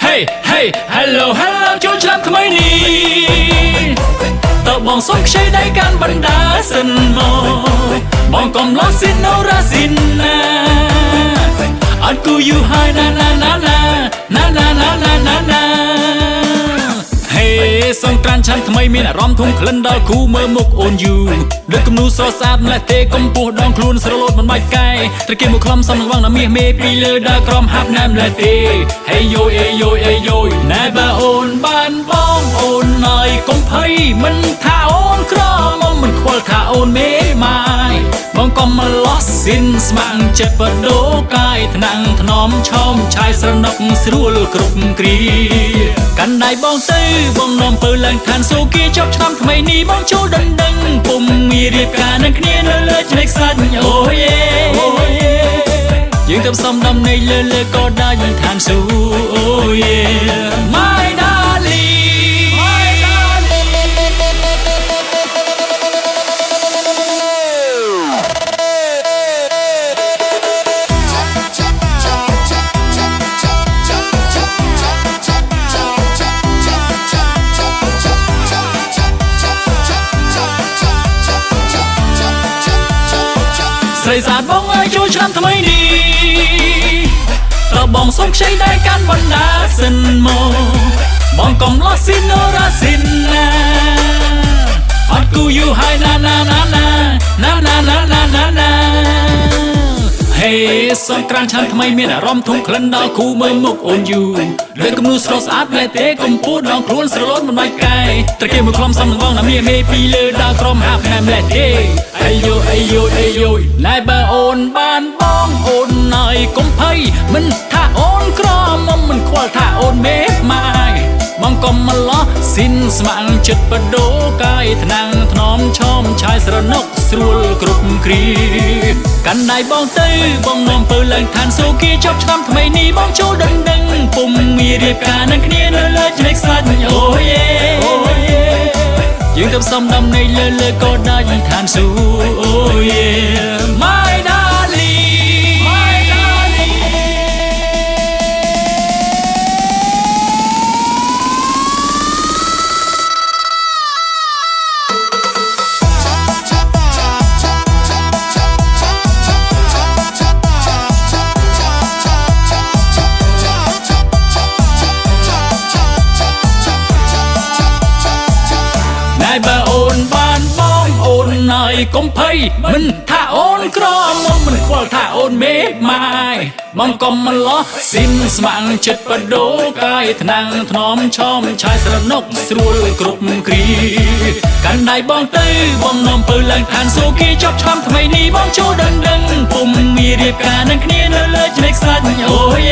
Hey hey hello hello ចូលឆ្នាំថ្មីនេះតើបងសុំខ្ចីដៃកាន់បណ្ដាសិនមកបងកុំលោស៊ីណូរ៉ាស៊ីណាអត់គូយូហើយណាណាណាណាណាណាណាណាណាណាហេសង្ក្រានឆ្នាំថ្មីមានអារម្មណ៍ធំក្លិនដល់គូមើលមុខអូនយូដូចគំនូស្រស់ស្អាតម្លេះទេកំពុះដងខ្លួនស្រលូតមិនបាច់កាយត្រគៀមមកខ្លំសំឡងណាមាសមេពីលើដើរក្រំហាប់ណែម្លេះទេហេយោអេយោអេយោណែបើអូនបានបងអូនណយកុំភ័យមិនថាអូនក្រមុំមិនខ្វល់ថាអូនមេម៉ាយបងកុំមកលោះស៊ីនស្មាំងចិត្តបដូរកាយថ្នាំងថ្នមឆោមឆាយស្រណុកស្រួលគ្រប់គ្រាកាន់ដៃបងទៅបងនាំពើឡើងឋានសូគីចប់ឆ្នាំថ្មីនេះបងចូលដណ្ដឹងពុំមានរៀបការនឹងគ្នានៅលើឆ្នេរខ្សាច់អូយយើងទៅសំដំណេកលើក៏ដាច់ឋានសូអូយ My darlingស្រីស្អាតបងអើយចូលឆ្នាំថ្មីនេះតើបងសុំខ្ចីដៃកាន់បណ្ដាសិនមកបងកុំលោះស៊ីណូរ៉ាស៊ីណាអត់គូយូហើយណាណាណាណាណាណាណាណាណាណាហេសង្ក្រានឆ្នាំថ្មីមានអារម្មណ៍ធំក្លិនដល់គូមើលមុខអូនយូលើគំនូស្រស់ស្អាតមែនទេកំពូតដងខ្លួនស្រលូតមិនបាច់កាយត្រគៀមមកខ្លំសំឡងណាមាសមេពីលើដើរក្រំហាប់ណែម្លេះទេអាយយោអាយយោអាយយោណែបើអូនបានបងអូនណយកុំភ័យមិនថាអូនក្រមុំមិនខ្វល់ថាអូនមេម៉ាយបងកុំមកលោះស៊ីនស្មាំងចិត្តបដូរកាយថ្នាំងថ្នមឆោមឆាយស្រណុកស្រួលគ្រប់គ្រាកាន់ដៃបងទៅបងនាំពើឡើងឋានសូគីចប់ឆ្នាំថ្មីនេះបងចូលដណ្ដឹងពុំមានរៀបការនឹងគ្នានៅលើឆ្នេរខ្សាច់អូយយើងទៅសំដំណេកលើក៏ដាច់ឋានសូអូយ My darling My darling ណែបើអូនបានបងអូនណយកុំភ័យមិនថាអូនក្រមុំមិនខ្វល់ថាអូនមេម៉ាយបងកុំមកលោះស៊ីនស្មាំងចិត្តបដូរកាយថ្នាំងថ្នមឆោមឆាយស្រណុកស្រួលគ្រប់គ្រាកាន់ដៃបងទៅបងនាំពើឡើងឋានសូគីចប់ឆ្នាំថ្មីនេះបងចូលដណ្ដឹងពុំមានរៀបការនឹងគ្នានៅលើឆ្នេរខ្សាច់អូយ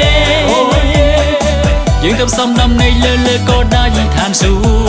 យើងទៅសំដំណេកលើក៏ដាច់ឋានសូ